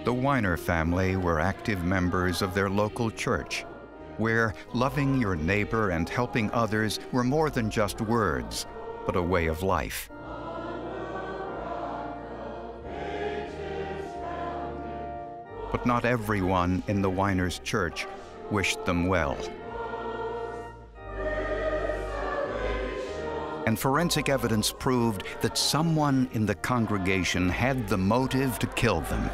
The Weiner family were active members of their local church, where loving your neighbor and helping others were more than just words, but a way of life. But not everyone in the Weiners' church wished them well. And forensic evidence proved that someone in the congregation had the motive to kill them.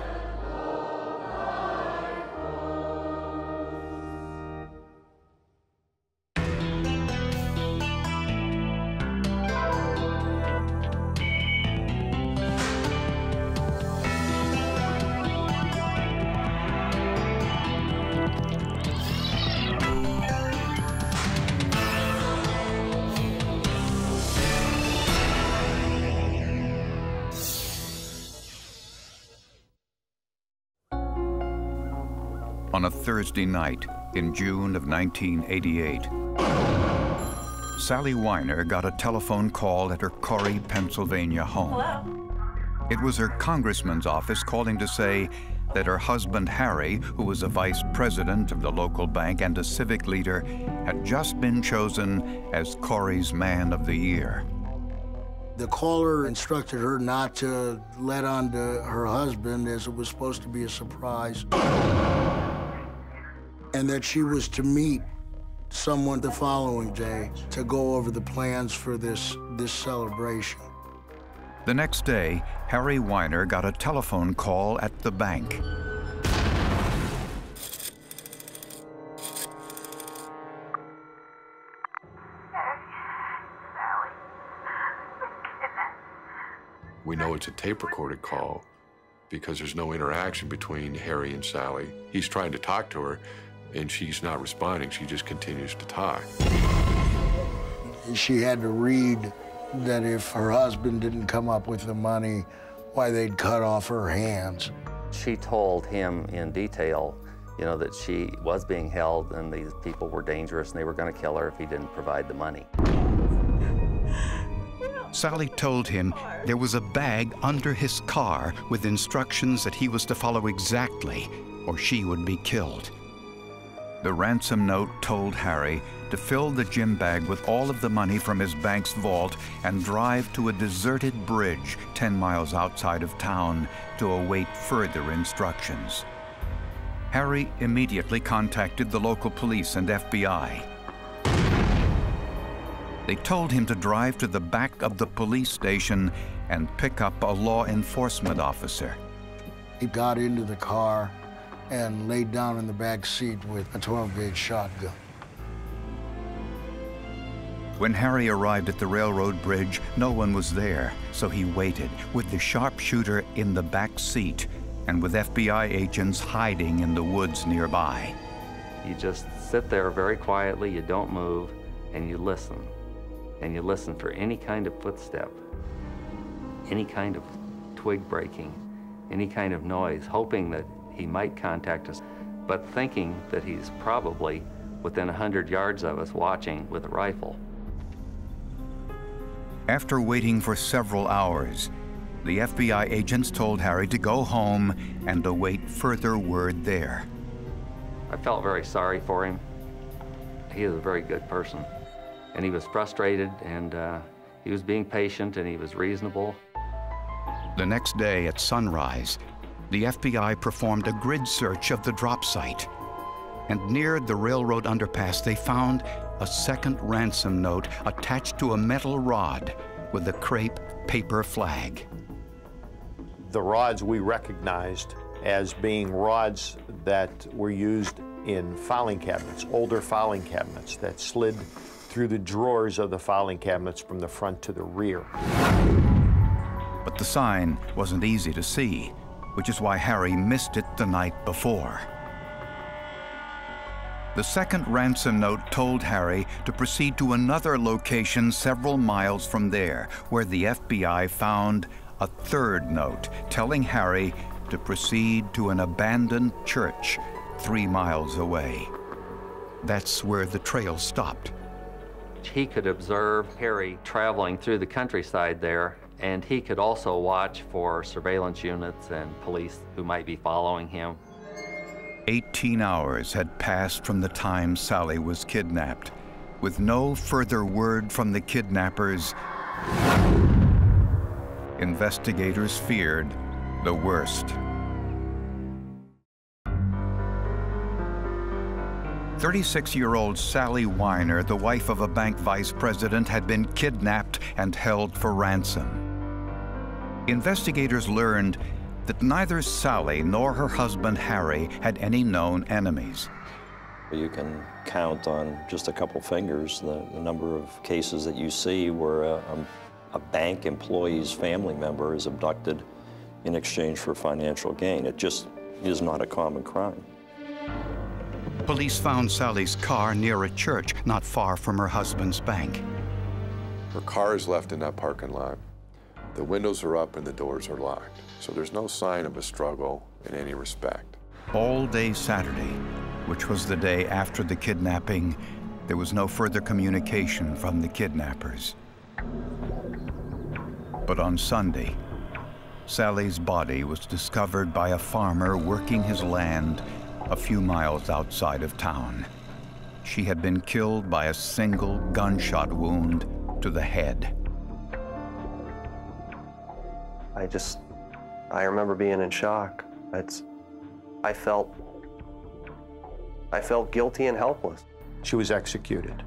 On a Thursday night in June of 1988, Sally Weiner got a telephone call at her Corry, Pennsylvania home. Hello? It was her congressman's office calling to say that her husband Harry, who was a vice president of the local bank and a civic leader, had just been chosen as Corry's Man of the Year. The caller instructed her not to let on to her husband, as it was supposed to be a surprise, and that she was to meet someone the following day to go over the plans for this celebration. The next day, Harry Weiner got a telephone call at the bank. We know it's a tape-recorded call because there's no interaction between Harry and Sally. He's trying to talk to her, and she's not responding. She just continues to talk. She had to read that if her husband didn't come up with the money, why they'd cut off her hands. She told him in detail, you know, that she was being held and these people were dangerous and they were going to kill her if he didn't provide the money. Sally told him there was a bag under his car with instructions that he was to follow exactly, or she would be killed. The ransom note told Harry to fill the gym bag with all of the money from his bank's vault and drive to a deserted bridge 10 miles outside of town to await further instructions. Harry immediately contacted the local police and FBI. They told him to drive to the back of the police station and pick up a law enforcement officer. He got into the car and laid down in the back seat with a 12-gauge shotgun. When Harry arrived at the railroad bridge, no one was there, so he waited with the sharpshooter in the back seat and with FBI agents hiding in the woods nearby. You just sit there very quietly, you don't move, and you listen. And you listen for any kind of footstep, any kind of twig breaking, any kind of noise, hoping that he might contact us, but thinking that he's probably within 100 yards of us watching with a rifle. After waiting for several hours, the FBI agents told Harry to go home and await further word there. I felt very sorry for him. He is a very good person. And he was frustrated, and he was being patient, and he was reasonable. The next day at sunrise, the FBI performed a grid search of the drop site. And near the railroad underpass, they found a second ransom note attached to a metal rod with a crepe paper flag. The rods we recognized as being rods that were used in filing cabinets, older filing cabinets that slid through the drawers of the filing cabinets from the front to the rear. But the sign wasn't easy to see, which is why Harry missed it the night before. The second ransom note told Harry to proceed to another location several miles from there, where the FBI found a third note telling Harry to proceed to an abandoned church 3 miles away. That's where the trail stopped. He could observe Harry traveling through the countryside there And he could also watch for surveillance units and police who might be following him. 18 hours had passed from the time Sally was kidnapped. With no further word from the kidnappers, investigators feared the worst. 36-year-old Sally Weiner, the wife of a bank vice president, had been kidnapped and held for ransom. Investigators learned that neither Sally nor her husband Harry had any known enemies. You can count on just a couple fingers the number of cases that you see where a bank employee's family member is abducted in exchange for financial gain. It just is not a common crime. Police found Sally's car near a church not far from her husband's bank. Her car is left in that parking lot. The windows are up and the doors are locked. So there's no sign of a struggle in any respect. All day Saturday, which was the day after the kidnapping, there was no further communication from the kidnappers. But on Sunday, Sally's body was discovered by a farmer working his land a few miles outside of town. She had been killed by a single gunshot wound to the head. I remember being in shock. I felt guilty and helpless. She was executed.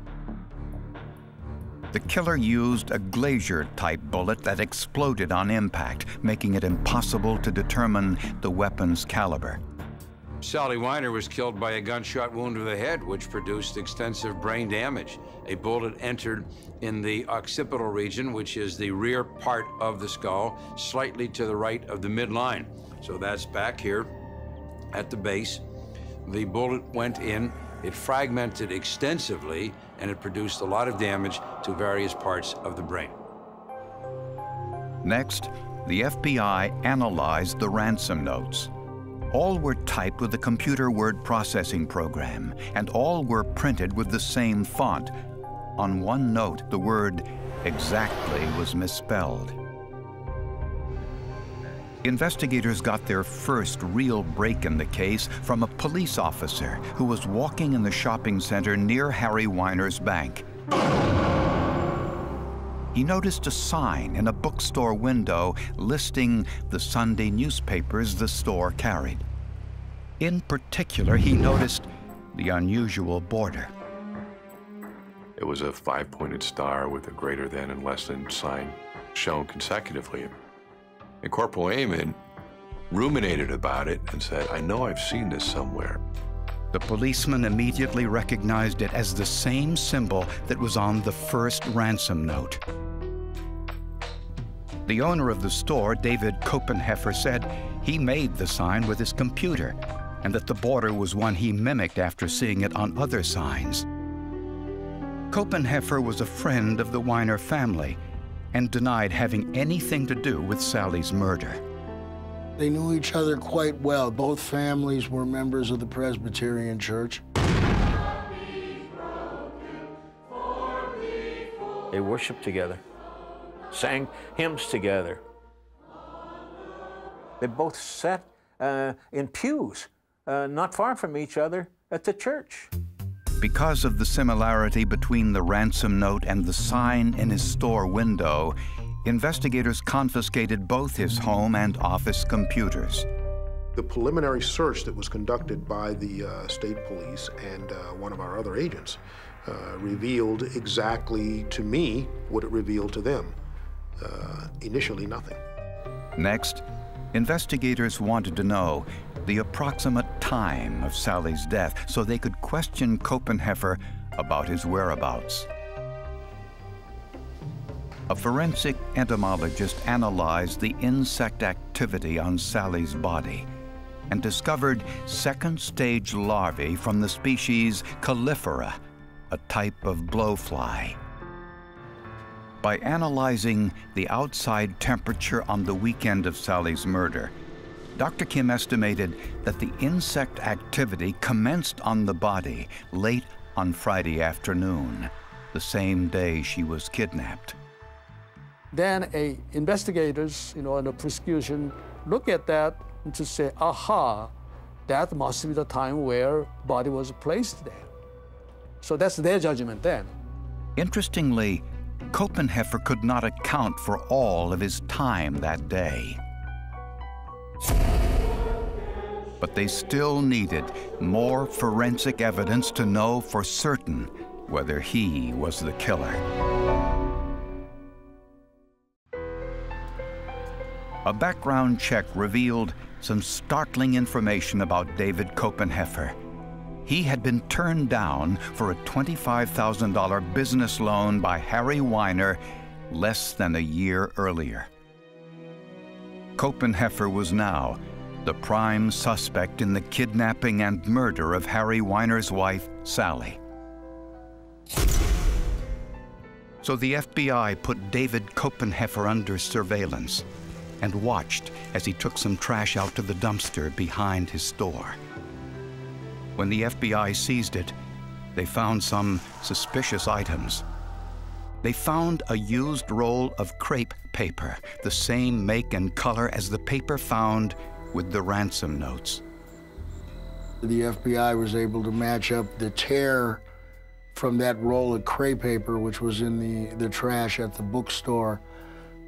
The killer used a Glazier-type bullet that exploded on impact, making it impossible to determine the weapon's caliber. Sally Weiner was killed by a gunshot wound to the head, which produced extensive brain damage. A bullet entered in the occipital region, which is the rear part of the skull, slightly to the right of the midline. So that's back here at the base. The bullet went in, it fragmented extensively, and it produced a lot of damage to various parts of the brain. Next, the FBI analyzed the ransom notes. All were typed with a computer word processing program, and all were printed with the same font. On one note, the word exactly was misspelled. Investigators got their first real break in the case from a police officer who was walking in the shopping center near Harry Weiner's bank. He noticed a sign in a bookstore window listing the Sunday newspapers the store carried. In particular, he noticed the unusual border. It was a 5-pointed star with a greater than and less than sign shown consecutively. And Corporal Amon ruminated about it and said, I know I've seen this somewhere. The policeman immediately recognized it as the same symbol that was on the first ransom note. The owner of the store, David Copenheffer, said he made the sign with his computer and that the border was one he mimicked after seeing it on other signs. Copenheffer was a friend of the Weiner family and denied having anything to do with Sally's murder. They knew each other quite well. Both families were members of the Presbyterian Church. They worshiped together, sang hymns together. They both sat in pews not far from each other at the church. Because of the similarity between the ransom note and the sign in his store window, investigators confiscated both his home and office computers. The preliminary search that was conducted by the state police and one of our other agents revealed exactly to me what it revealed to them. Initially, nothing. Next, investigators wanted to know the approximate time of Sally's death so they could question Copenheffer about his whereabouts. A forensic entomologist analyzed the insect activity on Sally's body and discovered second-stage larvae from the species Califera, a type of blowfly. By analyzing the outside temperature on the weekend of Sally's murder, Dr. Kim estimated that the insect activity commenced on the body late on Friday afternoon, the same day she was kidnapped. Then investigators, and the prosecution look at that to say, aha, that must be the time where body was placed there. So that's their judgment then. Interestingly, Copenheffer could not account for all of his time that day. But they still needed more forensic evidence to know for certain whether he was the killer. A background check revealed some startling information about David Copenheffer. He had been turned down for a $25,000 business loan by Harry Weiner less than a year earlier. Copenheffer was now the prime suspect in the kidnapping and murder of Harry Weiner's wife, Sally. So the FBI put David Copenheffer under surveillance and watched as he took some trash out to the dumpster behind his store. When the FBI seized it, they found some suspicious items. They found a used roll of crepe paper, the same make and color as the paper found with the ransom notes. The FBI was able to match up the tear from that roll of crepe paper, which was in the trash at the bookstore,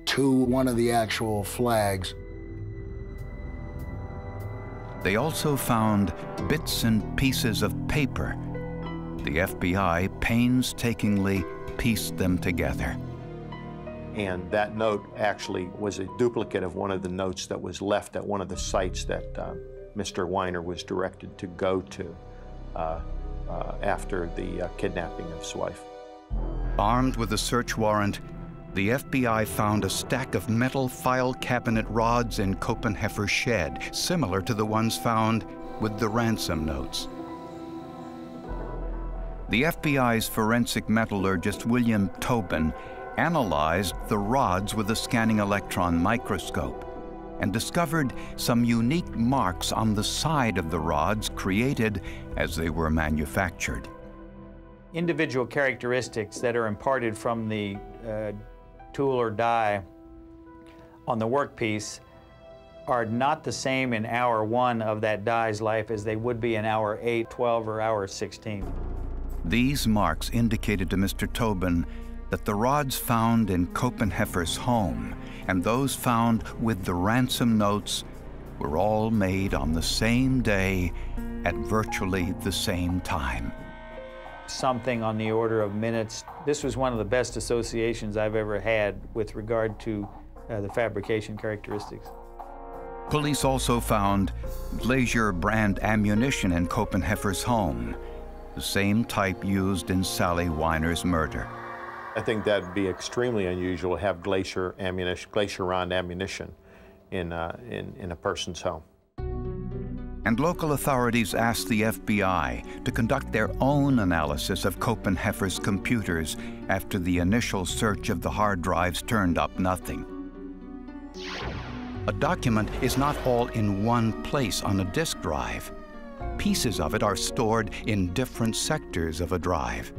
to one of the actual flags. They also found bits and pieces of paper. The FBI painstakingly pieced them together. And that note actually was a duplicate of one of the notes that was left at one of the sites that Mr. Weiner was directed to go to after the kidnapping of his wife. Armed with a search warrant, the FBI found a stack of metal file cabinet rods in Copenheffer's shed, similar to the ones found with the ransom notes. The FBI's forensic metallurgist William Tobin analyzed the rods with a scanning electron microscope and discovered some unique marks on the side of the rods created as they were manufactured. Individual characteristics that are imparted from the tool or die on the workpiece are not the same in hour 1 of that die's life as they would be in hour 8, 12, or hour 16. These marks indicated to Mr. Tobin that the rods found in Copenheffer's home and those found with the ransom notes were all made on the same day at virtually the same time. Something on the order of minutes. This was one of the best associations I've ever had with regard to the fabrication characteristics. Police also found Glacier brand ammunition in Copenheffer's home, the same type used in Sally Weiner's murder. I think that would be extremely unusual to have Glacier round ammunition in a person's home. And local authorities asked the FBI to conduct their own analysis of Copenheffer's computers after the initial search of the hard drives turned up nothing. A document is not all in one place on a disk drive. Pieces of it are stored in different sectors of a drive.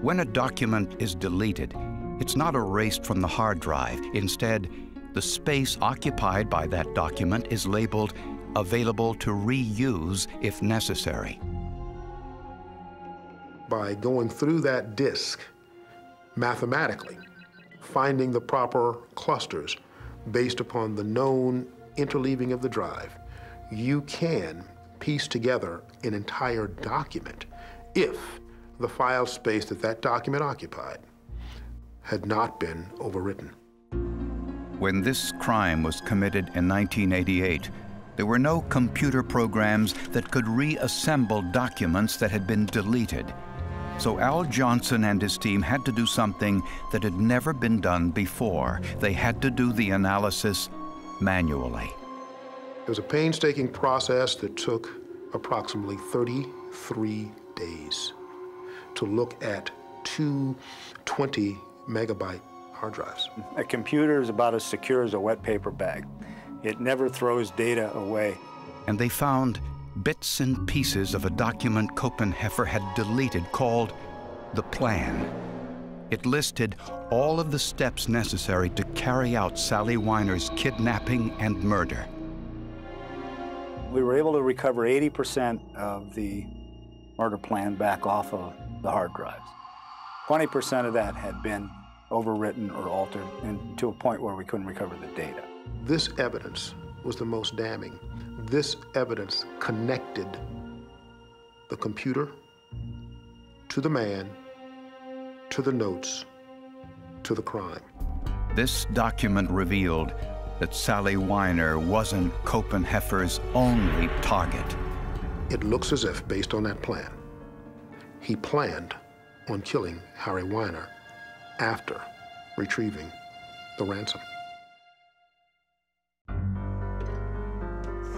When a document is deleted, it's not erased from the hard drive. Instead, the space occupied by that document is labeled available to reuse if necessary. By going through that disk, mathematically, finding the proper clusters based upon the known interleaving of the drive, you can piece together an entire document if the file space that that document occupied had not been overwritten. When this crime was committed in 1988, there were no computer programs that could reassemble documents that had been deleted. So Al Johnson and his team had to do something that had never been done before. They had to do the analysis manually. It was a painstaking process that took approximately 33 days to look at two 20-megabyte hard drives. A computer is about as secure as a wet paper bag. It never throws data away. And they found bits and pieces of a document Copenheffer had deleted called the plan. It listed all of the steps necessary to carry out Sally Weiner's kidnapping and murder. We were able to recover 80% of the murder plan back off of the hard drives. 20% of that had been overwritten or altered, and to a point where we couldn't recover the data. This evidence was the most damning. This evidence connected the computer to the man, to the notes, to the crime. This document revealed that Sally Weiner wasn't Copenheffer's only target. It looks as if, based on that plan, he planned on killing Harry Weiner after retrieving the ransom.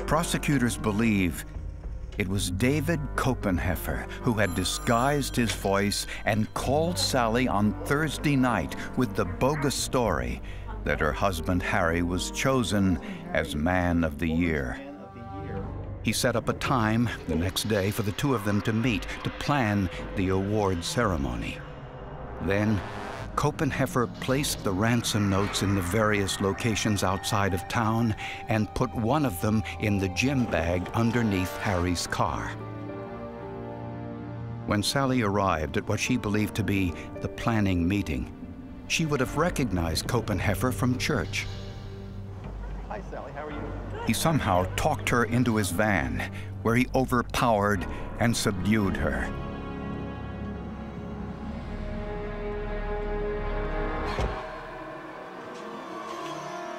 Prosecutors believe it was David Copenheffer who had disguised his voice and called Sally on Thursday night with the bogus story that her husband Harry was chosen as Man of the Year. He set up a time the next day for the two of them to meet to plan the award ceremony. Then, Copenheffer placed the ransom notes in the various locations outside of town and put one of them in the gym bag underneath Harry's car. When Sally arrived at what she believed to be the planning meeting, she would have recognized Copenheffer from church. Hi, Sally. How are you? He somehow talked her into his van, where he overpowered and subdued her.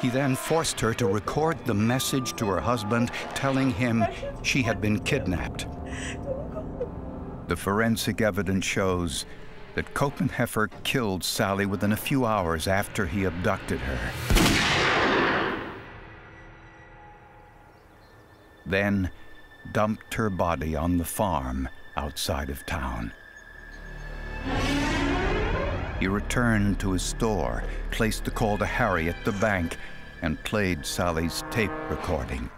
He then forced her to record the message to her husband telling him she had been kidnapped. The forensic evidence shows that Copenheffer killed Sally within a few hours after he abducted her. Then dumped her body on the farm outside of town. He returned to his store, placed the call to Harry at the bank, and played Sally's tape recording.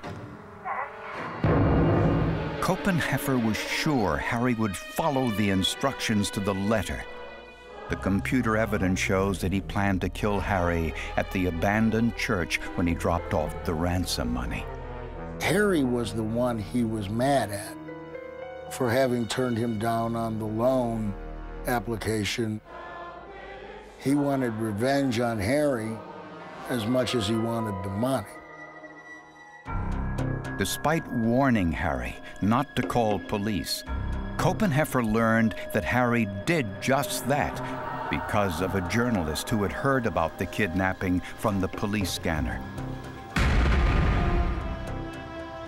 Copenheffer was sure Harry would follow the instructions to the letter. The computer evidence shows that he planned to kill Harry at the abandoned church when he dropped off the ransom money. Harry was the one he was mad at for having turned him down on the loan application. He wanted revenge on Harry as much as he wanted the money. Despite warning Harry not to call police, Copenheffer learned that Harry did just that because of a journalist who had heard about the kidnapping from the police scanner.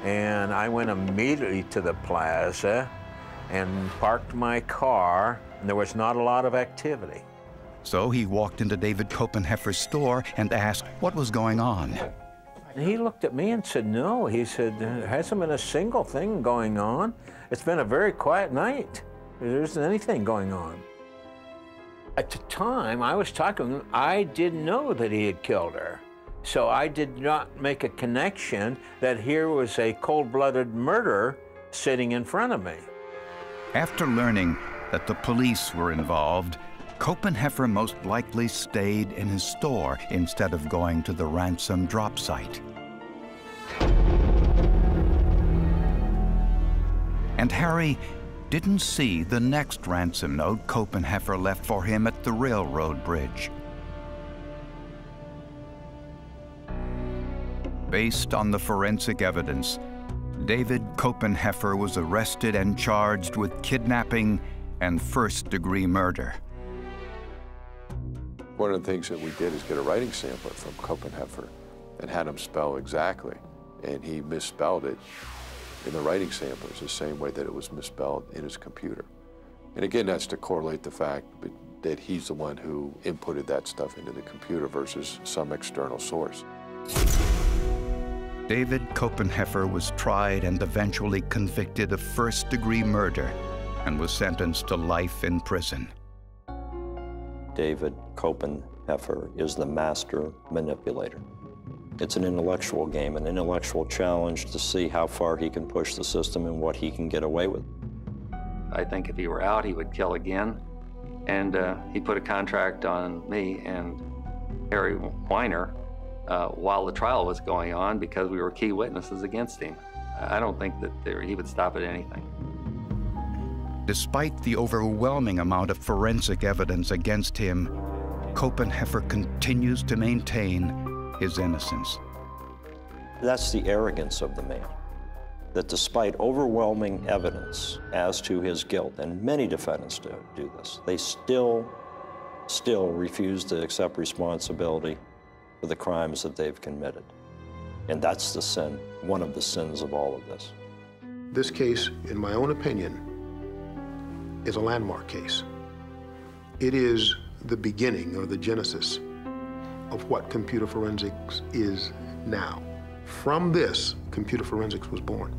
And I went immediately to the plaza and parked my car, and there was not a lot of activity. So he walked into David Copenheffer's store and asked what was going on. And he looked at me and said, no. He said, there hasn't been a single thing going on. It's been a very quiet night. There isn't anything going on. At the time I was talking to him, I didn't know that he had killed her. So I did not make a connection that here was a cold-blooded murder sitting in front of me. After learning that the police were involved, Copenheffer most likely stayed in his store instead of going to the ransom drop site. And Harry didn't see the next ransom note Copenheffer left for him at the railroad bridge. Based on the forensic evidence, David Copenheffer was arrested and charged with kidnapping and first-degree murder. One of the things that we did is get a writing sampler from Copenheffer and had him spell exactly, and he misspelled it in the writing samplers the same way that it was misspelled in his computer. And again, that's to correlate the fact that he's the one who inputted that stuff into the computer versus some external source. David Copenheffer was tried and eventually convicted of first-degree murder and was sentenced to life in prison. David Copenheffer is the master manipulator. It's an intellectual game, an intellectual challenge to see how far he can push the system and what he can get away with. I think if he were out, he would kill again. And he put a contract on me and Harry Weiner while the trial was going on because we were key witnesses against him. I don't think that he would stop at anything. Despite the overwhelming amount of forensic evidence against him, Copenheffer continues to maintain his innocence. That's the arrogance of the man, that despite overwhelming evidence as to his guilt, and many defendants do this, they still refuse to accept responsibility for the crimes that they've committed. And that's the sin, one of the sins of all of this. This case, in my own opinion, is a landmark case. It is the beginning or the genesis of what computer forensics is now. From this, computer forensics was born.